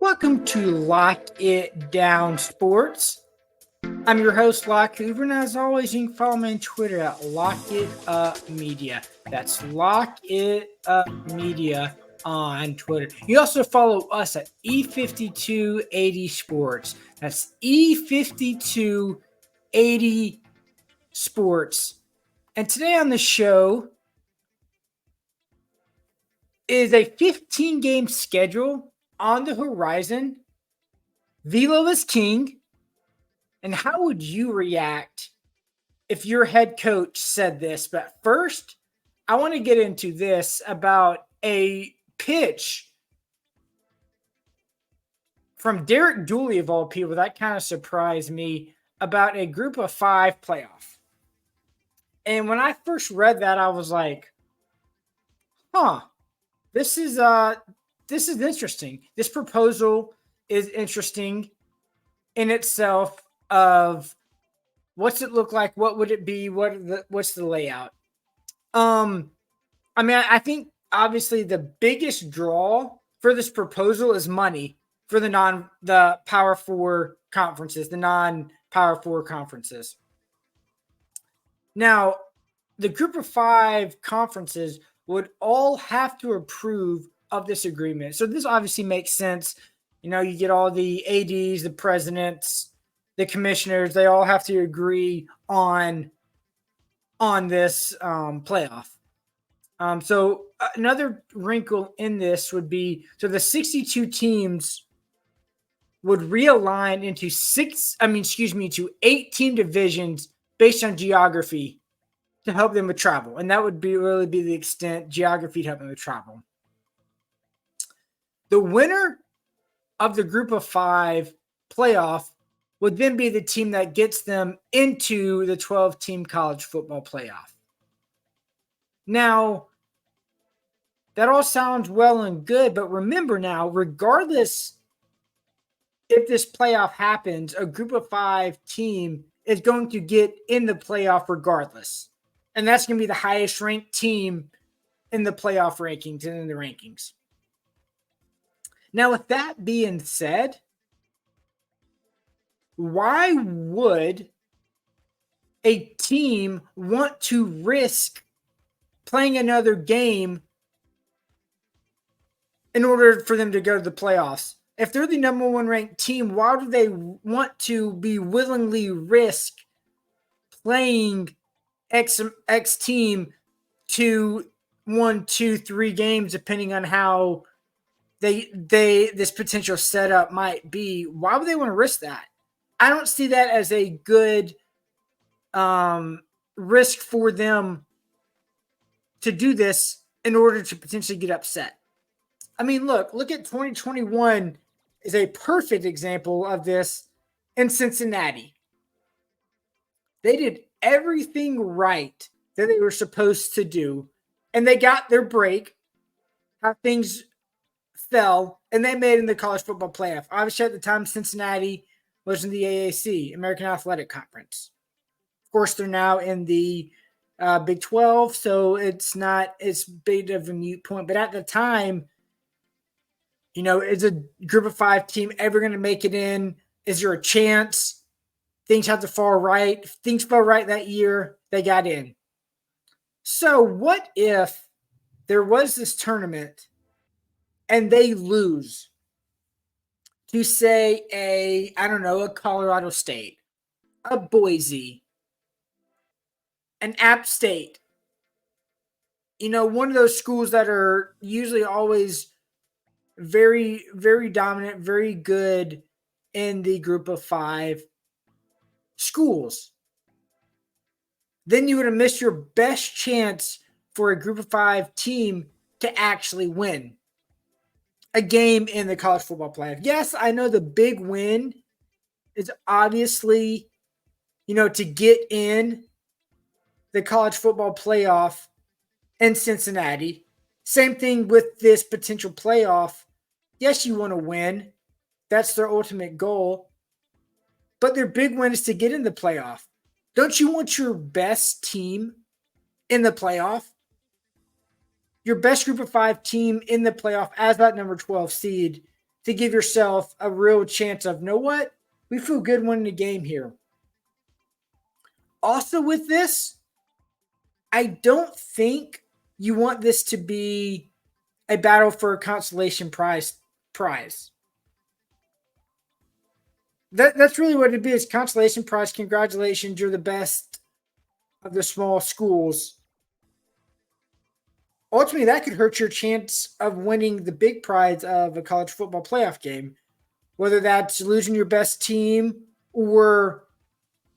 Welcome to Lock It Down Sports. I'm your host, Locke Hoover, and as always, you can follow me on Twitter at Lock It Media. That's Lock It Media on Twitter. You also follow us at E5280 Sports. That's E5280 Sports. And today on the show is a 15-game schedule on the horizon. Velo is king. And how would you react if your head coach said this? But first, I want to get into this about a pitch from Derek Dooley, of all people. That kind of surprised me, about a group of 5 playoff. And when I first read that, I was like, huh, this is interesting. This proposal is interesting in itself. Of what's it look like? What would it be? What's the layout? I think obviously the biggest draw for this proposal is money for the Power 4 conferences, the non-Power 4 conferences. Now, the group of 5 conferences would all have to approve of this agreement. So this obviously makes sense. You know, you get all the ADs, the presidents, the commissioners, they all have to agree on this playoff. So another wrinkle in this would be, so the 62 teams would realign into 8 team divisions based on geography to help them with travel. And that would really be the extent geography to help them with travel. The winner of the group of 5 playoff would then be the team that gets them into the 12-team college football playoff. Now, that all sounds well and good, but remember now, regardless if this playoff happens, a group of 5 team is going to get in the playoff regardless. And that's going to be the highest ranked team in the playoff rankings and in the rankings. Now, with that being said, why would a team want to risk playing another game in order for them to go to the playoffs? If they're the number 1 ranked team, why do they want to be willingly risk playing X team to 1, 2, 3 games, depending on how this potential setup might be? Why would they want to risk that? I don't see that as a good risk for them to do this in order to potentially get upset. I mean, look at 2021 is a perfect example of this in Cincinnati. They did everything right that they were supposed to do, and they got their break, how things fell, and they made it in the college football playoff. Obviously, at the time, Cincinnati was in the AAC, American Athletic Conference. Of course, they're now in the Big 12, so it's big of a mute point. But at the time, you know, is a group of 5 team ever going to make it in? Is there a chance? Things have to fall right. If things fell right that year, they got in. So what if there was this tournament and they lose to, say, a Colorado State, a Boise, an App State, you know, one of those schools that are usually always very, very dominant, very good in the group of 5 schools. Then you would have missed your best chance for a group of 5 team to actually win a game in the college football playoff. Yes, I know the big win is obviously, you know, to get in the college football playoff in Cincinnati. Same thing with this potential playoff. Yes, you want to win. That's their ultimate goal. But their big win is to get in the playoff. Don't you want your best team in the playoff? Your best group of 5 team in the playoff as that number 12 seed to give yourself a real chance of, you know what? We feel good winning the game here. Also, with this, I don't think you want this to be a battle for a consolation prize. That's really what it'd be, is consolation prize. Congratulations, you're the best of the small schools. Ultimately, that could hurt your chance of winning the big prize of a college football playoff game, whether that's losing your best team, or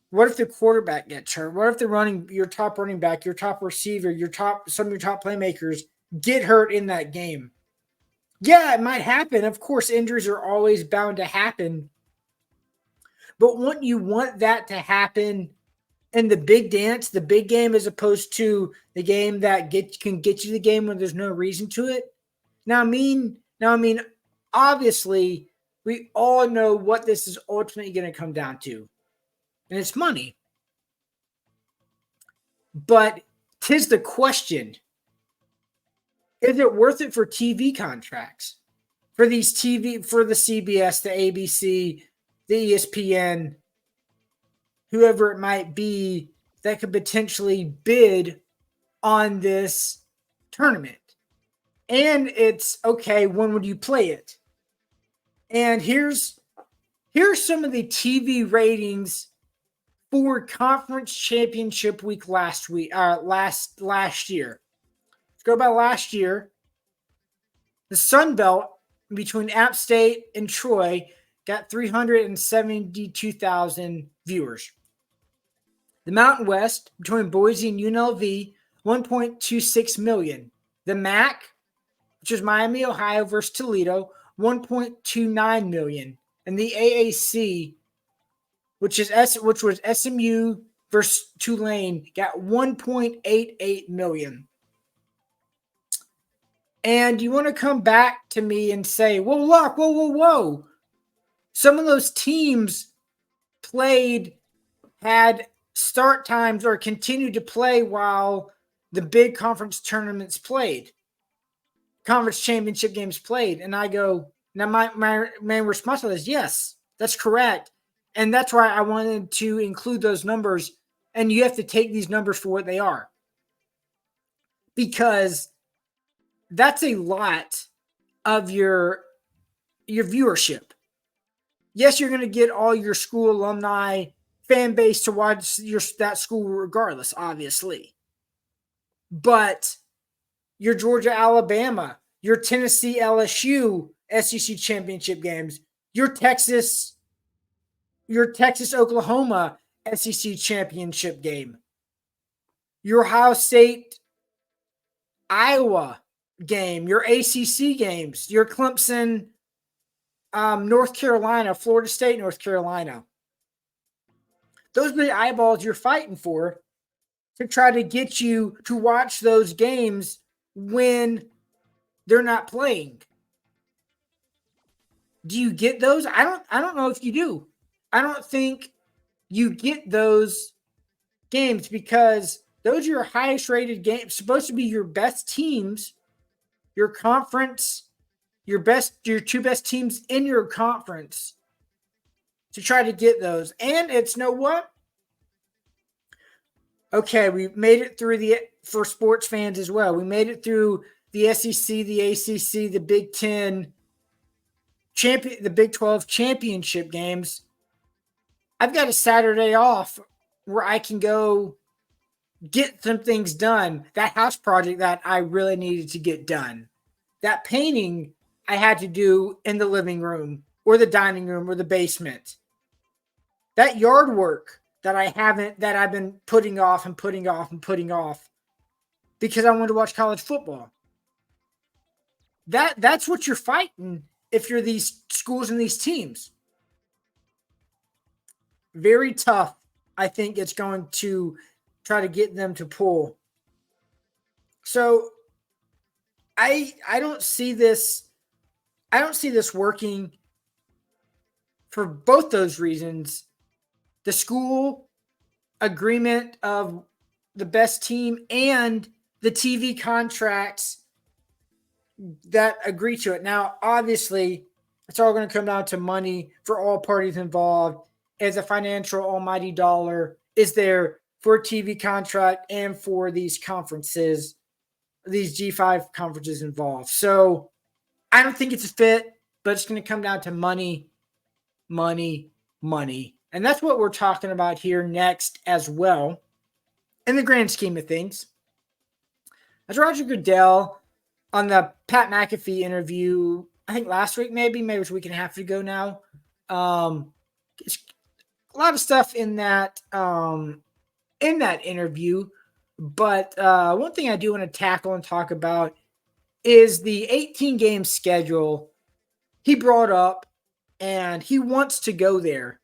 what if the quarterback gets hurt? What if your top running back, your top receiver, some of your top playmakers get hurt in that game? Yeah, it might happen. Of course, injuries are always bound to happen. But wouldn't you want that to happen in the big dance, the big game, as opposed to the game that can get you the game when there's no reason to it? Now, I mean, obviously, we all know what this is ultimately going to come down to, and it's money. But 'tis the question: is it worth it for TV contracts, for the CBS, the ABC, the ESPN, whoever it might be that could potentially bid on this tournament? And it's okay, when would you play it? And here's some of the TV ratings for conference championship week last year. Let's go by last year. The Sun Belt between App State and Troy got 372,000 viewers. The Mountain West between Boise and UNLV, 1.26 million. The MAC, which is Miami, Ohio versus Toledo, 1.29 million. And the AAC, which was SMU versus Tulane, got 1.88 million. And you want to come back to me and say, well, Locke, whoa. Some of those teams had start times or continued to play while the big conference tournaments played. Conference championship games played. And I go, now my main response is yes, that's correct. And that's why I wanted to include those numbers. And you have to take these numbers for what they are, because that's a lot of your viewership. Yes, you're going to get all your school alumni fan base to watch that school regardless, obviously. But your Georgia, Alabama, your Tennessee, LSU, SEC championship games, your Texas, Oklahoma SEC championship game, your Ohio State, Iowa game, your ACC games, your Clemson, North Carolina, Florida State, North Carolina. Those are the eyeballs you're fighting for to try to get you to watch those games when they're not playing. Do you get those? I don't know if you do. I don't think you get those games, because those are your highest rated games, supposed to be your best teams, your conference, your two best teams in your conference, to try to get those. And it's, know what? Okay, we made it through for sports fans as well. We made it through the SEC, the ACC, the Big 10, the Big 12 championship games. I've got a Saturday off where I can go get some things done. That house project that I really needed to get done. That painting I had to do in the living room or the dining room or the basement. That yard work that I've been putting off because I wanted to watch college football. That's what you're fighting if you're these schools and these teams. Very tough, I think it's going to try to get them to pull. So I don't see this working for both those reasons. The school agreement of the best team and the TV contracts that agree to it. Now, obviously, It's all going to come down to money for all parties involved. As a financial almighty dollar is there for a TV contract and for these conferences, these G5 conferences involved. So I don't think it's a fit, but it's going to come down to money, money, money. And that's what we're talking about here next as well, in the grand scheme of things. As Roger Goodell on the Pat McAfee interview, I think last week, maybe it was a week and a half ago now. A lot of stuff in that interview, but one thing I do want to tackle and talk about is the 18-game schedule he brought up, and he wants to go there.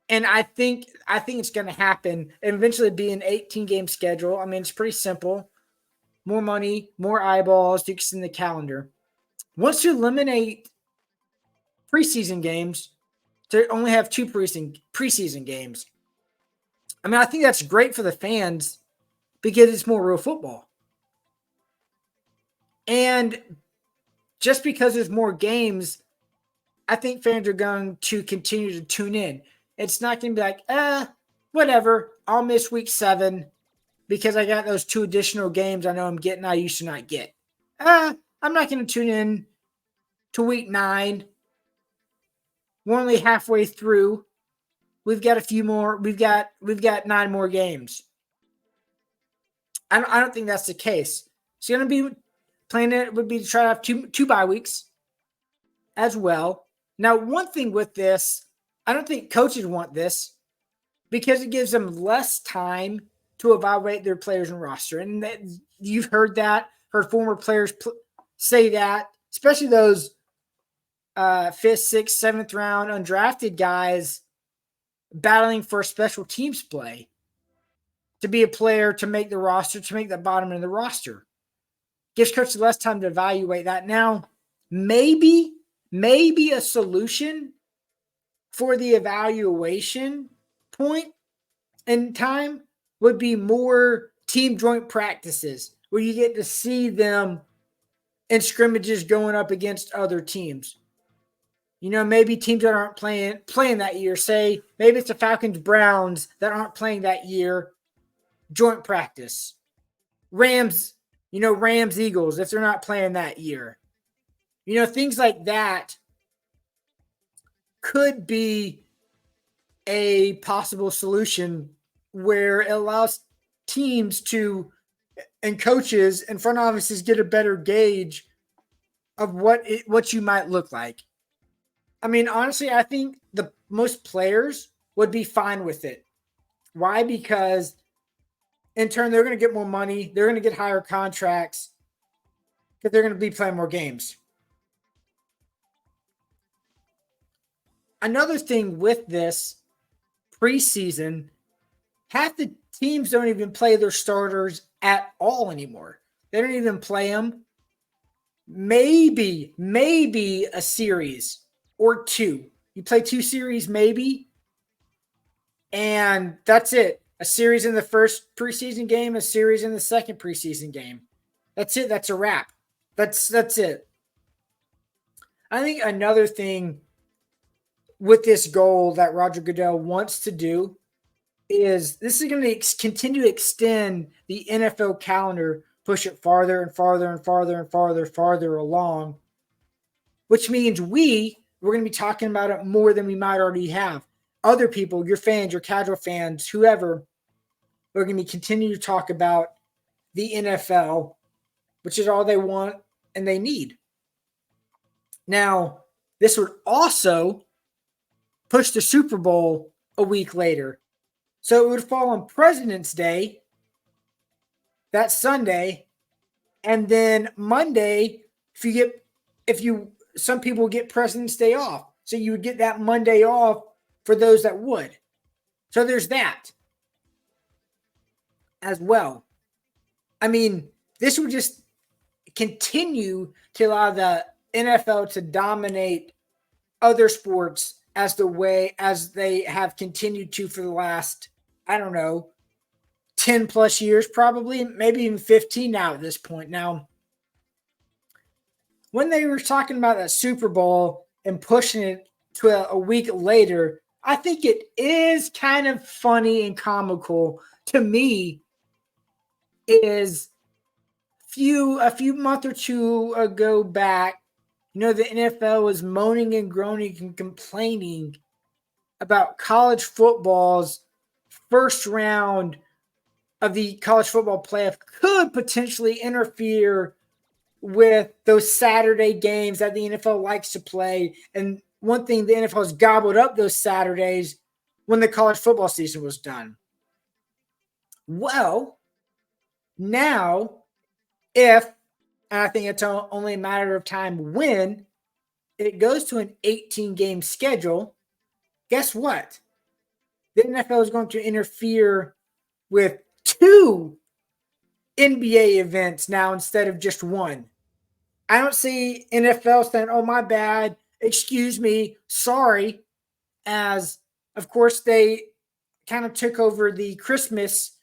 And I think it's going to happen and eventually be an 18-game schedule. I mean, it's pretty simple. More money, more eyeballs to extend the calendar. Once you eliminate preseason games, to only have 2 preseason games. I mean, I think that's great for the fans because it's more real football. And just because there's more games, I think fans are going to continue to tune in. It's not going to be like, whatever, I'll miss week 7 because I got those 2 additional games I know I'm getting I used to not get. I'm not going to tune in to week 9. We're only halfway through. We've got a few more. We've got 9 more games. I don't think that's the case. It's going to be plan it would be to try to have two bye weeks as well. Now, one thing with this, I don't think coaches want this because it gives them less time to evaluate their players and roster. And you've heard heard former players say that, especially those 5th, 6th, 7th round undrafted guys battling for special teams play to be a player, to make the roster, to make the bottom of the roster. Gives coaches less time to evaluate that. Now, maybe a solution for the evaluation point in time would be more team joint practices where you get to see them in scrimmages going up against other teams. You know, maybe teams that aren't playing that year, say maybe it's the Falcons Browns that aren't playing that year, joint practice. Rams Eagles if they're not playing that year. You know, things like that could be a possible solution where it allows teams to and coaches and front offices get a better gauge of what you might look like. I mean, honestly, I think the most players would be fine with it. Why? Because in turn, they're going to get more money. They're going to get higher contracts because they're going to be playing more games. Another thing with this preseason, half the teams don't even play their starters at all anymore. They don't even play them. Maybe a series or 2. You play 2 series, maybe, and that's it. A series in the first preseason game, a series in the second preseason game. That's it. That's a wrap. That's it. I think another thing with this goal that Roger Goodell wants to do is this is going to continue to extend the NFL calendar, push it farther and farther and farther and farther along, which means we're going to be talking about it more than we might already have. Other people, your fans, your casual fans, whoever, are going to continue to talk about the NFL, which is all they want and they need. Now, this would also push the Super Bowl a week later. So it would fall on President's Day, that Sunday, and then Monday, some people get President's Day off. So you would get that Monday off for those that would. So there's that as well. I mean, this would just continue to allow the NFL to dominate other sports as they have continued to for the last, 10 plus years, probably, maybe even 15 now at this point. Now, when they were talking about that Super Bowl and pushing it to a week later, I think it is kind of funny and comical to me. Is a few month or two ago back, the NFL was moaning and groaning and complaining about college football's first round of the college football playoff could potentially interfere with those Saturday games that the NFL likes to play. And one thing, the NFL has gobbled up those Saturdays when the college football season was done. Well, now, if, and I think it's only a matter of time when it goes to an 18-game schedule, guess what? The NFL is going to interfere with 2 NBA events now instead of just one. I don't see NFL saying, oh, my bad, excuse me, sorry, as, of course, they kind of took over the Christmas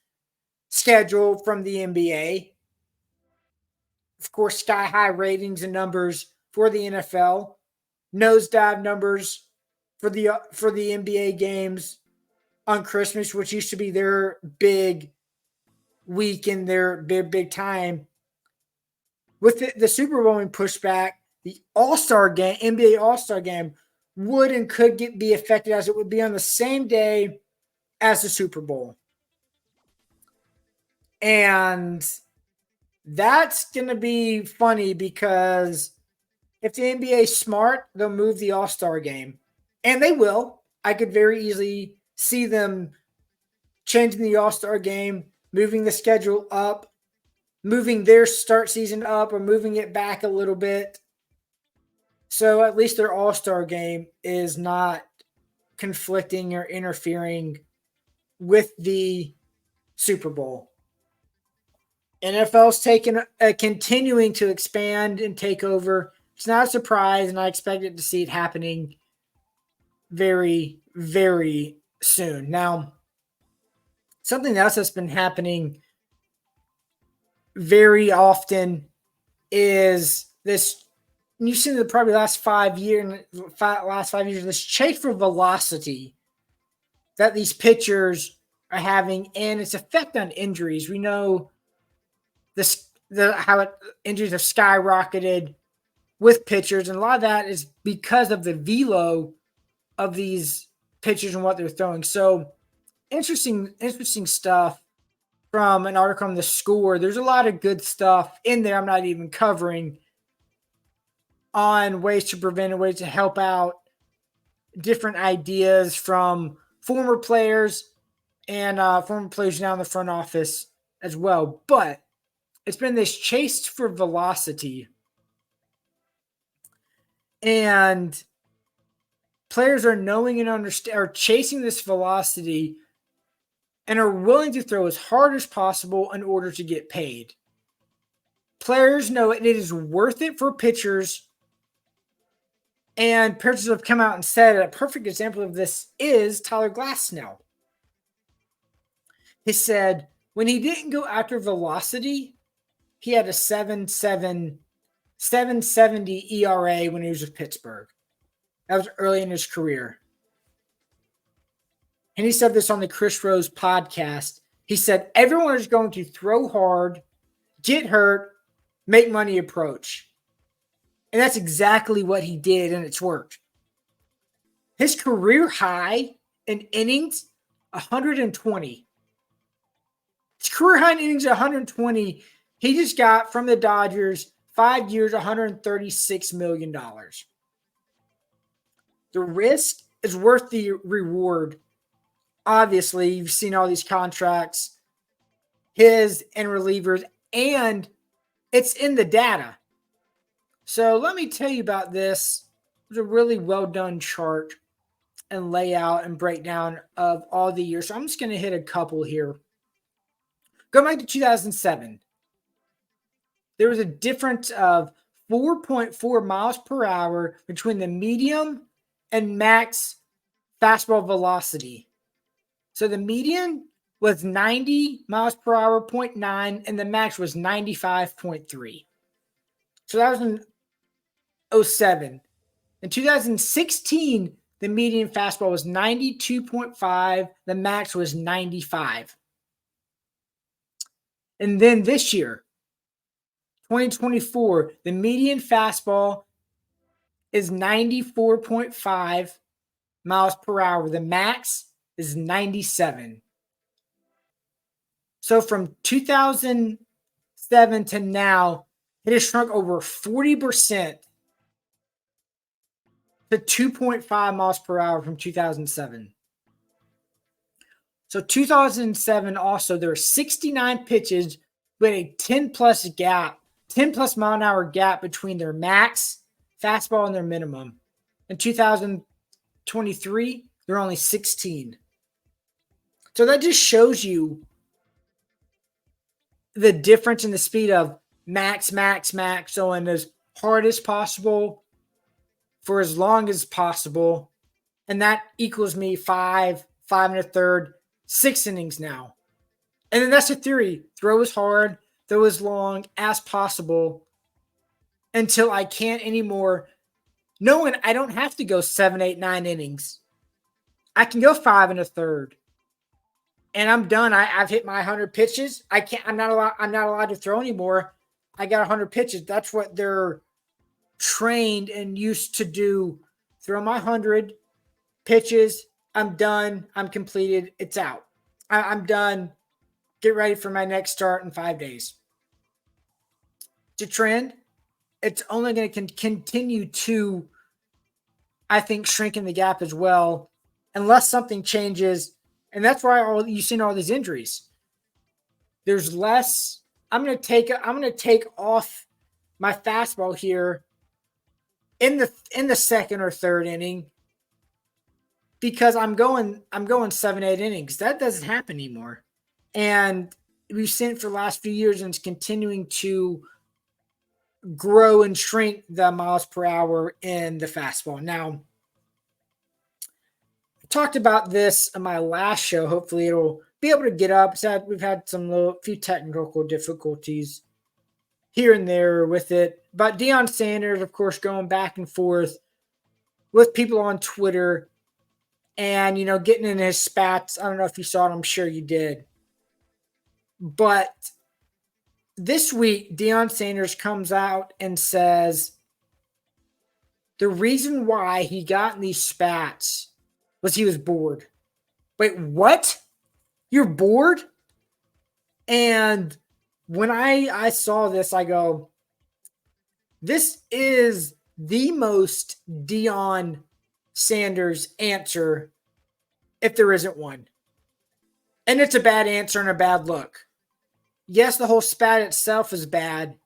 schedule from the NBA. Of course, sky-high ratings and numbers for the NFL, nosedive numbers for the NBA games on Christmas, which used to be their big week in their big time. With the Super Bowl being pushed back, the All-Star game, NBA All-Star game, would and could be affected as it would be on the same day as the Super Bowl. And that's going to be funny because if the NBA is smart, they'll move the All-Star game. And they will. I could very easily see them changing the All-Star game, moving the schedule up, moving their start season up, or moving it back a little bit. So at least their All-Star game is not conflicting or interfering with the Super Bowl. NFL's continuing to expand and take over. It's not a surprise, and I expected to see it happening very, very soon. Now, something else that's been happening very often is this. You've seen the probably last 5 years, this chase for velocity that these pitchers are having, and its effect on injuries. We know how injuries have skyrocketed with pitchers, and a lot of that is because of the velo of these pitchers and what they're throwing. So interesting stuff from an article on The Score. There's a lot of good stuff in there I'm not even covering on ways to prevent and ways to help out, different ideas from former players and former players now in the front office as well. But it's been this chase for velocity. And players are knowing and are chasing this velocity and are willing to throw as hard as possible in order to get paid. Players know it is worth it for pitchers, and pitchers have come out and said a perfect example of this is Tyler Glasnow. He said when he didn't go after velocity, he had a 7.70 ERA when he was with Pittsburgh. That was early in his career. And he said this on the Chris Rose podcast. He said, everyone is going to throw hard, get hurt, make money approach. And that's exactly what he did, and it's worked. His career high in innings, 120. His career high in innings, 120. He just got from the Dodgers 5 years, $136 million. The risk is worth the reward. Obviously, you've seen all these contracts, his and relievers, and it's in the data. So let me tell you about this. It's a really well done chart and layout and breakdown of all the years. So I'm just going to hit a couple here. Go back to 2007. There was a difference of 4.4 miles per hour between the medium and max fastball velocity. So the median was 90 miles per hour, 0.9, and the max was 95.3. So that was 07. In 2016, the median fastball was 92.5. The max was 95. And then this year, 2024, the median fastball is 94.5 miles per hour. The max is 97. So from 2007 to now, it has shrunk over 40% to 2.5 miles per hour from 2007. So 2007 also, there were 69 pitches with a 10 plus mile an hour gap between their max fastball and their minimum. In 2023, there are only 16. So that just shows you the difference in the speed of max, going as hard as possible for as long as possible. And that equals me 5 and a third, 6 innings now. And then that's the theory. Throw as hard, throw as long as possible until I can't anymore. Knowing I don't have to go 7, 8, 9 innings. I can go 5 and a third. And I'm done. I've hit my 100 pitches. I'm not allowed to throw anymore. I got 100 pitches. That's what they're trained and used to do. Throw my 100 pitches. I'm done. I'm completed. It's out. I'm done. Get ready for my next start in 5 days. To trend, it's only going to continue to, I think, shrink in the gap as well, unless something changes. And that's why you've seen all these injuries. There's less. I'm going to take off my fastball here in the second or third inning because I'm going 7, 8 innings. That doesn't happen anymore. And we've seen it for the last few years, and it's continuing to grow and shrink the miles per hour in the fastball. Now, I talked about this in my last show. Hopefully it'll be able to get up. We've had few technical difficulties here and there with it. But Deion Sanders, of course, going back and forth with people on Twitter and, getting in his spats. I don't know if you saw it. I'm sure you did. But this week, Deion Sanders comes out and says the reason why he got in these spats was he was bored. Wait, what? You're bored? And when I saw this, I go, this is the most Deion Sanders answer if there isn't one. And it's a bad answer and a bad look. Yes, the whole spat itself is bad.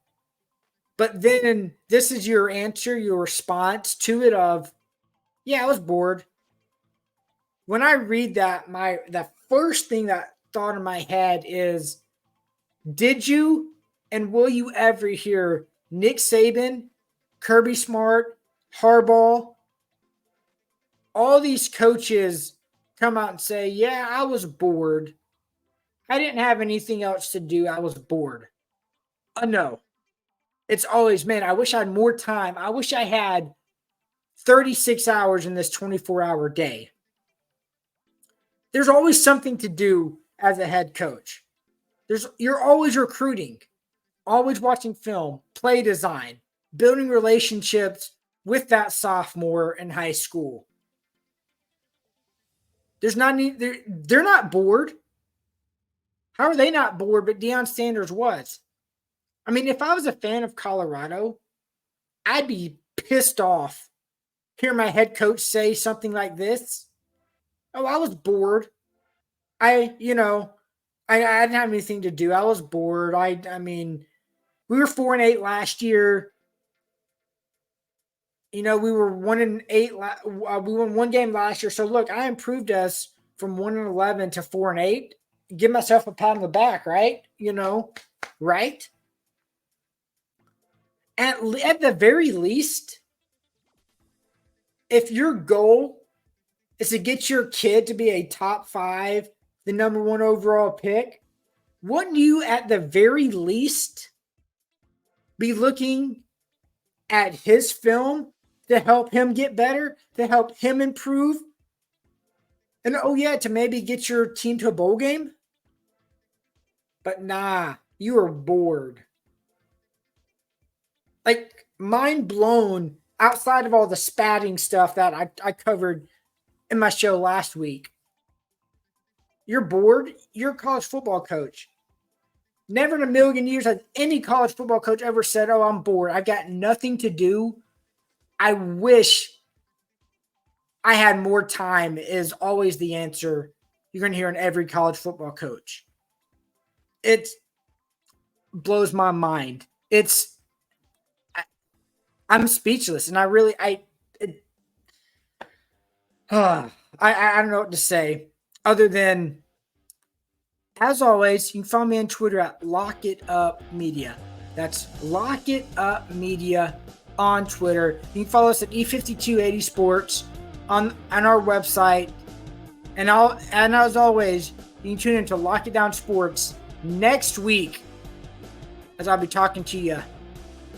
But then this is your answer, your response to it of, yeah, I was bored. When I read that, the first thing that thought in my head is, did you and will you ever hear Nick Saban, Kirby Smart, Harbaugh, all these coaches come out and say, yeah, I was bored. I didn't have anything else to do. I was bored. No. It's always, man, I wish I had more time. I wish I had 36 hours in this 24-hour day. There's always something to do as a head coach. You're always recruiting, always watching film, play design, building relationships with that sophomore in high school. They're not bored. How are they not bored? But Deion Sanders was. I mean, if I was a fan of Colorado, I'd be pissed off hear my head coach say something like this. Oh, I was bored. I didn't have anything to do. I was bored. I mean, we were 4-8 last year. We were 1-8. We won one game last year. So look, I improved us from 1-11 to 4-8. Give myself a pat on the back, right? Right? At the very least, if your goal is to get your kid to be a top 5, the number 1 overall pick, wouldn't you at the very least be looking at his film to help him get better, to help him improve. And oh yeah, to maybe get your team to a bowl game. But nah, you are bored. Like, mind blown outside of all the spatting stuff that I covered in my show last week. You're bored. You're a college football coach. Never in a million years has any college football coach ever said, oh, I'm bored. I got nothing to do. I wish I had more time is always the answer you're going to hear in every college football coach. It blows my mind. I'm speechless, and I don't know what to say other than, as always, you can follow me on Twitter at Lock It Up Media. That's Lock It Up Media on Twitter. You can follow us at E5280 Sports on our website. And as always, you can tune into Lock It Down Sports next week, as I'll be talking to you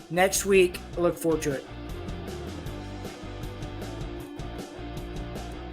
next week. I look forward to it.